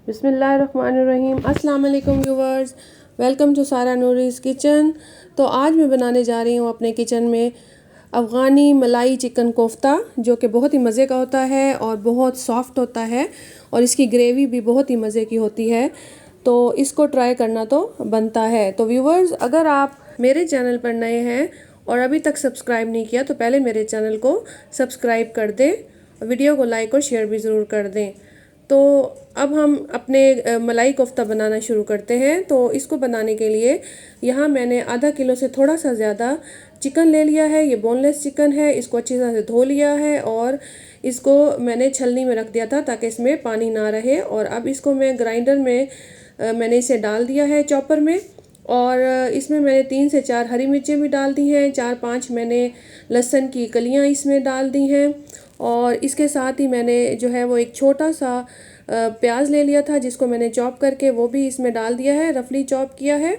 बिस्मिल्लाहिर्रहमानिर्रहीम। अस्सलाम वालेकुम व्यूवर्स, वेलकम टू सारा नूरीज़ किचन। तो आज मैं बनाने जा रही हूँ अपने किचन में अफ़गानी मलाई चिकन कोफ्ता, जो कि बहुत ही मज़े का होता है और बहुत सॉफ्ट होता है और इसकी ग्रेवी भी बहुत ही मज़े की होती है। तो इसको ट्राई करना तो बनता है। तो व्यूवर्स, अगर आप मेरे चैनल पर नए हैं और अभी तक सब्सक्राइब नहीं किया तो पहले मेरे चैनल को सब्सक्राइब कर दें, वीडियो को लाइक और शेयर भी ज़रूर कर दें। तो अब हम अपने मलाई कोफ्ता बनाना शुरू करते हैं। तो इसको बनाने के लिए यहाँ मैंने आधा किलो से थोड़ा सा ज़्यादा चिकन ले लिया है। ये बोनलेस चिकन है। इसको अच्छी तरह से धो लिया है और इसको मैंने छलनी में रख दिया था ताकि इसमें पानी ना रहे। और अब इसको मैं ग्राइंडर में मैंने इसे डाल दिया है चॉपर में। और इसमें मैंने 3 से 4 हरी मिर्चें भी डाल दी हैं, 4-5 मैंने लहसुन की कलियां इसमें डाल दी हैं। और इसके साथ ही मैंने जो है वो एक छोटा सा प्याज ले लिया था जिसको मैंने चॉप करके वो भी इसमें डाल दिया है, रफली चॉप किया है।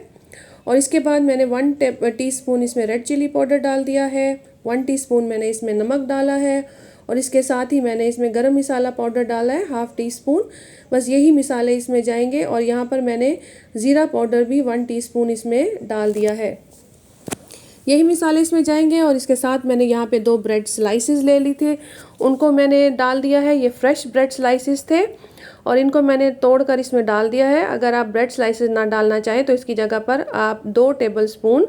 और इसके बाद मैंने 1 टीस्पून इसमें रेड चिली पाउडर डाल दिया है, 1 टीस्पून मैंने इसमें नमक डाला है और इसके साथ ही मैंने इसमें गरम मसाला पाउडर डाला है 1/2 टीस्पून। बस यही मसाले इसमें जाएंगे। और यहाँ पर मैंने ज़ीरा पाउडर भी 1 टीस्पून इसमें डाल दिया है। यही मसाले इसमें जाएंगे। और इसके साथ मैंने यहाँ पे 2 ब्रेड स्लाइसेस ले ली थे, उनको मैंने डाल दिया है। ये फ्रेश ब्रेड स्लाइसेस थे और इनको मैंने तोड़कर इसमें डाल दिया है। अगर आप ब्रेड स्लाइसेस ना डालना चाहें तो इसकी जगह पर आप 2 टेबलस्पून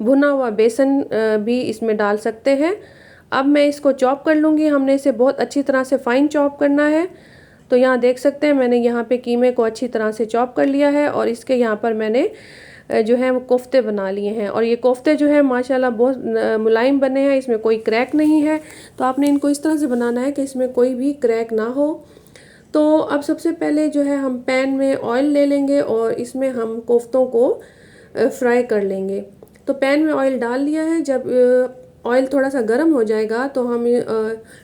भुना हुआ बेसन भी इसमें डाल सकते हैं। अब मैं इसको चॉप कर लूँगी। हमने इसे बहुत अच्छी तरह से फाइन चॉप करना है। तो यहाँ देख सकते हैं मैंने यहाँ पे कीमे को अच्छी तरह से चॉप कर लिया है और इसके यहाँ पर मैंने जो है वो कोफ्ते बना लिए हैं। और ये कोफ्ते जो है माशाल्लाह बहुत मुलायम बने हैं, इसमें कोई क्रैक नहीं है। तो आपने इनको इस तरह से बनाना है कि इसमें कोई भी क्रैक ना हो। तो अब सबसे पहले जो है हम पैन में ऑयल ले लेंगे और इसमें हम कोफ्तों को फ्राई कर लेंगे। तो पैन में ऑयल डाल लिया है। जब ऑयल थोड़ा सा गर्म हो जाएगा तो हम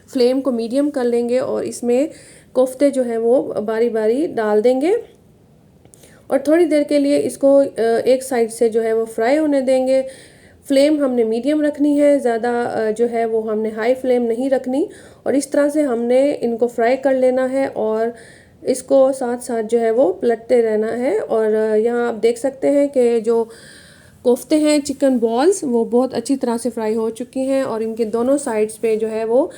फ्लेम को मीडियम कर लेंगे और इसमें कोफ्ते जो है वो बारी बारी डाल देंगे और थोड़ी देर के लिए इसको एक साइड से जो है वो फ्राई होने देंगे। फ्लेम हमने मीडियम रखनी है, ज़्यादा जो है वो हमने हाई फ्लेम नहीं रखनी। और इस तरह से हमने इनको फ्राई कर लेना है और इसको साथ साथ जो है वो पलटते रहना है। और यहाँ आप देख सकते हैं कि जो कोफ्ते हैं चिकन बॉल्स वो बहुत अच्छी तरह से फ्राई हो चुकी हैं और इनके दोनों साइड्स पे जो है वो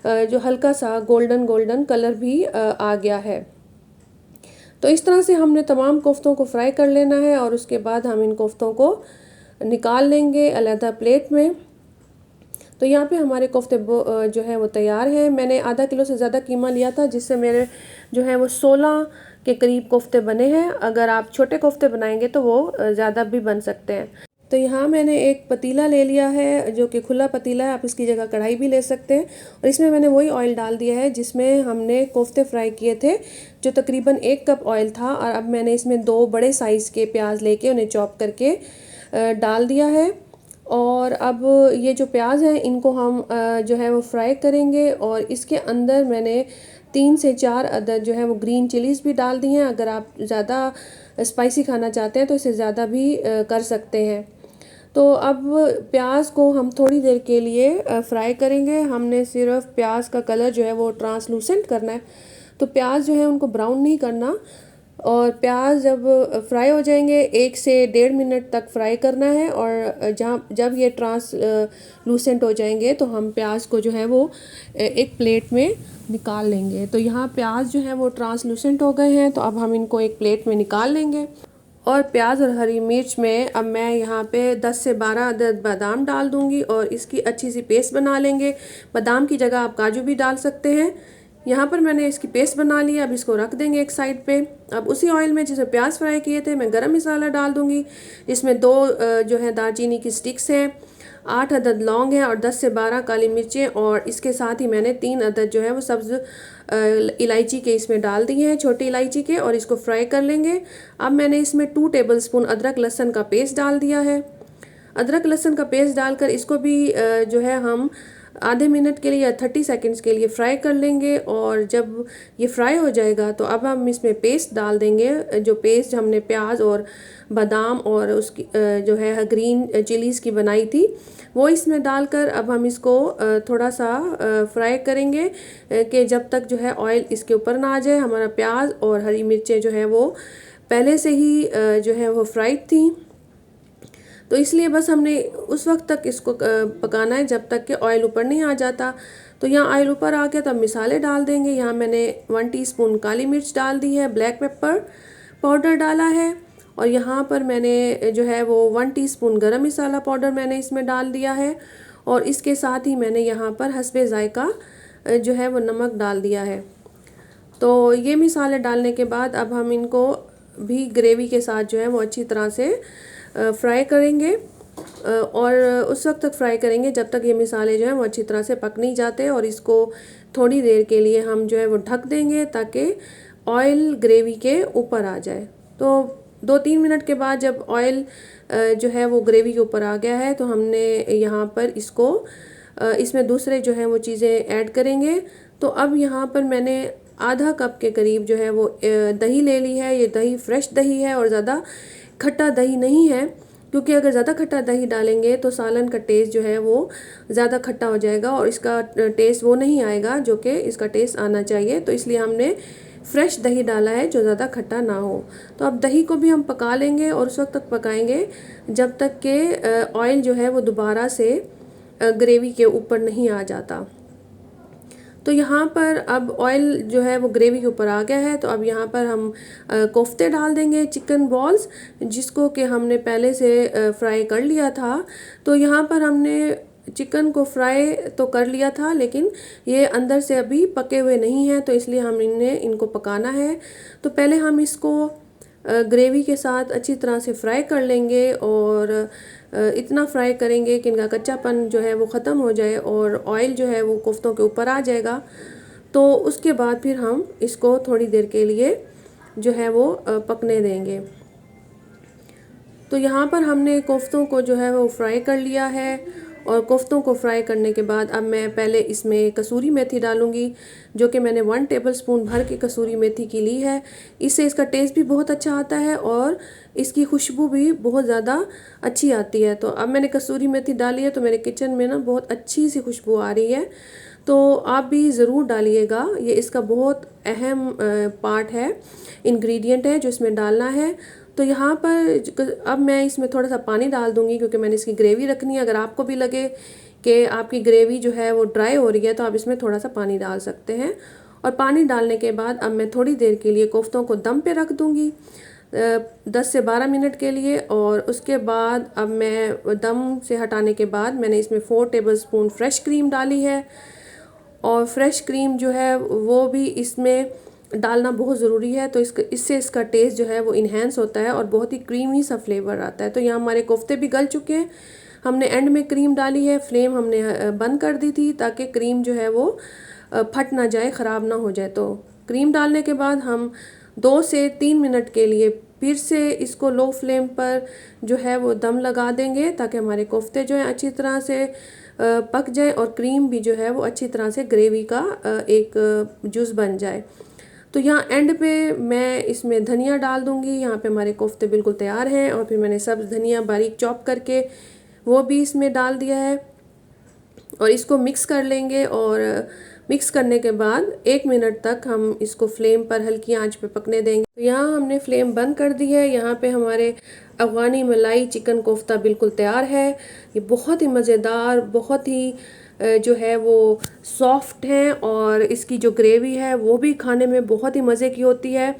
जो हल्का सा गोल्डन गोल्डन कलर भी आ गया है। तो इस तरह से हमने तमाम कोफ्तों को फ्राई कर लेना है और उसके बाद हम इन कोफ्तों को निकाल लेंगे अलग प्लेट में। तो यहाँ पे हमारे कोफ्ते जो है वो तैयार हैं। मैंने आधा किलो से ज़्यादा कीमा लिया था जिससे मेरे जो है वो 16 के करीब कोफ्ते बने हैं। अगर आप छोटे कोफ्ते बनाएंगे तो वो ज़्यादा भी बन सकते हैं। तो यहाँ मैंने एक पतीला ले लिया है जो कि खुला पतीला है, आप इसकी जगह कढ़ाई भी ले सकते हैं। और इसमें मैंने वही ऑयल डाल दिया है जिसमें हमने कोफ्ते फ्राई किए थे, जो तकरीबन 1 कप ऑयल था। और अब मैंने इसमें 2 बड़े साइज़ के प्याज लेके उन्हें चॉप करके डाल दिया है। और अब ये जो प्याज हैं इनको हम जो है वो फ्राई करेंगे। और इसके अंदर मैंने 3 से 4 अदद जो है वो ग्रीन चिलीज़ भी डाल दी हैं। अगर आप ज़्यादा स्पाइसी खाना चाहते हैं तो इसे ज़्यादा भी कर सकते हैं। तो अब प्याज को हम थोड़ी देर के लिए फ्राई करेंगे। हमने सिर्फ प्याज का कलर जो है वो ट्रांसलूसेंट करना है, तो प्याज जो है उनको ब्राउन नहीं करना। और प्याज जब फ्राई हो जाएंगे 1 से 1.5 मिनट तक फ्राई करना है। और जब ये ट्रांसलूसेंट हो जाएंगे तो हम प्याज को जो है वो एक प्लेट में निकाल लेंगे। तो यहाँ प्याज जो है वो ट्रांसलूसेंट हो गए हैं, तो अब हम इनको एक प्लेट में निकाल लेंगे। और प्याज और हरी मिर्च में अब मैं यहाँ पे 10 से 12 अदद बादाम डाल दूँगी और इसकी अच्छी सी पेस्ट बना लेंगे। बादाम की जगह आप काजू भी डाल सकते हैं। यहाँ पर मैंने इसकी पेस्ट बना ली। अब इसको रख देंगे एक साइड पे। अब उसी ऑयल में जिसे प्याज फ्राई किए थे मैं गरम मसाला डाल दूँगी। इसमें 2 जो है दालचीनी की स्टिक्स हैं, 8 अदद लौंग है और 10 से 12 काली मिर्चें। और इसके साथ ही मैंने 3 अदद जो है वो सब्ज़ इलायची के इसमें डाल दिए हैं, छोटी इलायची के, और इसको फ्राई कर लेंगे। अब मैंने इसमें 2 टेबलस्पून अदरक लहसुन का पेस्ट डाल दिया है। अदरक लहसुन का पेस्ट डालकर इसको भी जो है हम आधे मिनट के लिए या 30 सेकंड्स के लिए फ्राई कर लेंगे। और जब ये फ्राई हो जाएगा तो अब हम इसमें पेस्ट डाल देंगे, जो पेस्ट हमने प्याज और बादाम और उसकी जो है ग्रीन चिलीज़ की बनाई थी वो इसमें डालकर अब हम इसको थोड़ा सा फ्राई करेंगे कि जब तक जो है ऑयल इसके ऊपर ना आ जाए। हमारा प्याज और हरी मिर्चें जो है वो पहले से ही जो है वो फ्राइड थी, तो इसलिए बस हमने उस वक्त तक इसको पकाना है जब तक कि ऑयल ऊपर नहीं आ जाता। तो यहाँ ऑयल ऊपर आ गया तो अब मिसाले डाल देंगे। यहाँ मैंने 1 टीस्पून काली मिर्च डाल दी है, ब्लैक पेपर पाउडर डाला है, और यहाँ पर मैंने जो है वो 1 टीस्पून गरम मसाला पाउडर मैंने इसमें डाल दिया है, और इसके साथ ही मैंने यहाँ पर हस्बे जायका जो है वो नमक डाल दिया है। तो ये मसाले डालने के बाद अब हम इनको भी ग्रेवी के साथ जो है वो अच्छी तरह से फ्राई करेंगे, और उस वक्त तक फ्राई करेंगे जब तक ये मसाले जो हैं वो अच्छी तरह से पक नहीं जाते। और इसको थोड़ी देर के लिए हम जो है वो ढक देंगे ताकि ऑयल ग्रेवी के ऊपर आ जाए। तो 2-3 मिनट के बाद जब ऑयल जो है वो ग्रेवी के ऊपर आ गया है तो हमने यहाँ पर इसको इसमें दूसरे जो है वो चीज़ें ऐड करेंगे। तो अब यहाँ पर मैंने आधा कप के करीब जो है वो दही ले ली है। ये दही फ्रेश दही है और ज़्यादा खट्टा दही नहीं है, क्योंकि अगर ज़्यादा खट्टा दही डालेंगे तो सालन का टेस्ट जो है वो ज़्यादा खट्टा हो जाएगा और इसका टेस्ट वो नहीं आएगा जो कि इसका टेस्ट आना चाहिए। तो इसलिए हमने फ्रेश दही डाला है जो ज़्यादा खट्टा ना हो। तो अब दही को भी हम पका लेंगे और उस वक्त तक पकाएंगे जब तक कि ऑयल जो है वो दोबारा से ग्रेवी के ऊपर नहीं आ जाता। तो यहाँ पर अब ऑयल जो है वो ग्रेवी के ऊपर आ गया है। तो अब यहाँ पर हम कोफ्ते डाल देंगे, चिकन बॉल्स, जिसको कि हमने पहले से फ्राई कर लिया था। तो यहाँ पर हमने चिकन को फ्राई तो कर लिया था, लेकिन ये अंदर से अभी पके हुए नहीं हैं, तो इसलिए हम इनको पकाना है। तो पहले हम इसको ग्रेवी के साथ अच्छी तरह से फ्राई कर लेंगे, और इतना फ्राई करेंगे कि इनका कच्चापन जो है वो ख़त्म हो जाए और ऑयल जो है वो कोफ्तों के ऊपर आ जाएगा। तो उसके बाद फिर हम इसको थोड़ी देर के लिए जो है वो पकने देंगे। तो यहाँ पर हमने कोफ्तों को जो है वो फ्राई कर लिया है, और कोफ्तों को फ्राई करने के बाद अब मैं पहले इसमें कसूरी मेथी डालूँगी, जो कि मैंने 1 टेबलस्पून भर के कसूरी मेथी की ली है। इससे इसका टेस्ट भी बहुत अच्छा आता है और इसकी खुशबू भी बहुत ज़्यादा अच्छी आती है। तो अब मैंने कसूरी मेथी डाली है तो मेरे किचन में ना बहुत अच्छी सी खुशबू आ रही है। तो आप भी ज़रूर डालिएगा, ये इसका बहुत अहम पार्ट है, इंग्रेडिएंट है जो इसमें डालना है। तो यहाँ पर अब मैं इसमें थोड़ा सा पानी डाल दूँगी, क्योंकि मैंने इसकी ग्रेवी रखनी है। अगर आपको भी लगे कि आपकी ग्रेवी जो है वो ड्राई हो रही है तो आप इसमें थोड़ा सा पानी डाल सकते हैं। और पानी डालने के बाद अब मैं थोड़ी देर के लिए कोफ्तों को दम पे रख दूँगी 10 से 12 मिनट के लिए। और उसके बाद अब मैं दम से हटाने के बाद मैंने इसमें 4 टेबलस्पून फ्रेश क्रीम डाली है, और फ्रेश क्रीम जो है वो भी इसमें डालना बहुत ज़रूरी है। तो इससे इसका टेस्ट जो है वो इन्हेंस होता है और बहुत ही क्रीमी सा फ्लेवर आता है। तो यहाँ हमारे कोफ्ते भी गल चुके हैं, हमने एंड में क्रीम डाली है, फ्लेम हमने बंद कर दी थी ताकि क्रीम जो है वो फट ना जाए, ख़राब ना हो जाए। तो क्रीम डालने के बाद हम 2 से 3 मिनट के लिए फिर से इसको लो फ्लेम पर जो है वो दम लगा देंगे, ताकि हमारे कोफ्ते जो हैं अच्छी तरह से पक जाए और क्रीम भी जो है वो अच्छी तरह से ग्रेवी का एक जूस बन जाए। तो यहाँ एंड पे मैं इसमें धनिया डाल दूँगी। यहाँ पे हमारे कोफ्ते बिल्कुल तैयार हैं, और फिर मैंने सब्ज़ धनिया बारीक चॉप करके वो भी इसमें डाल दिया है, और इसको मिक्स कर लेंगे। और मिक्स करने के बाद 1 मिनट तक हम इसको फ्लेम पर हल्की आंच पे पकने देंगे। तो यहाँ हमने फ्लेम बंद कर दी है। यहाँ पे हमारे अफ़गानी मलाई चिकन कोफ्ता बिल्कुल तैयार है। ये बहुत ही मज़ेदार, बहुत ही जो है वो सॉफ्ट है, और इसकी जो ग्रेवी है वो भी खाने में बहुत ही मज़े की होती है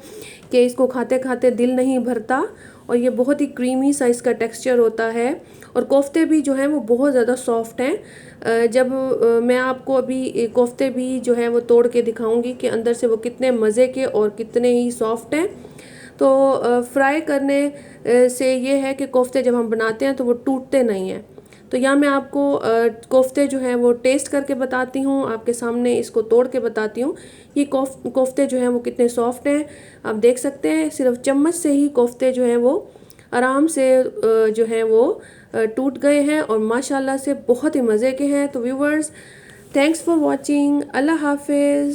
कि इसको खाते खाते दिल नहीं भरता, और ये बहुत ही क्रीमी सा इसका टेक्सचर होता है। और कोफ्ते भी जो हैं वो बहुत ज़्यादा सॉफ्ट हैं। जब मैं आपको अभी कोफ्ते भी जो है वो तोड़ के दिखाऊंगी कि अंदर से वो कितने मज़े के और कितने ही सॉफ्ट हैं। तो फ्राई करने से ये है कि कोफ्ते जब हम बनाते हैं तो वो टूटते नहीं हैं। तो यहाँ मैं आपको कोफ्ते जो हैं वो टेस्ट करके बताती हूँ, आपके सामने इसको तोड़ के बताती हूँ। ये कोफ्ते जो हैं वो कितने सॉफ्ट हैं, आप देख सकते हैं। सिर्फ चम्मच से ही कोफ्ते जो हैं वो आराम से जो हैं वो टूट गए हैं, और माशाल्लाह से बहुत ही मज़े के हैं। तो व्यूवर्स, थैंक्स फॉर वॉचिंग। अल्लाह हाफिज़।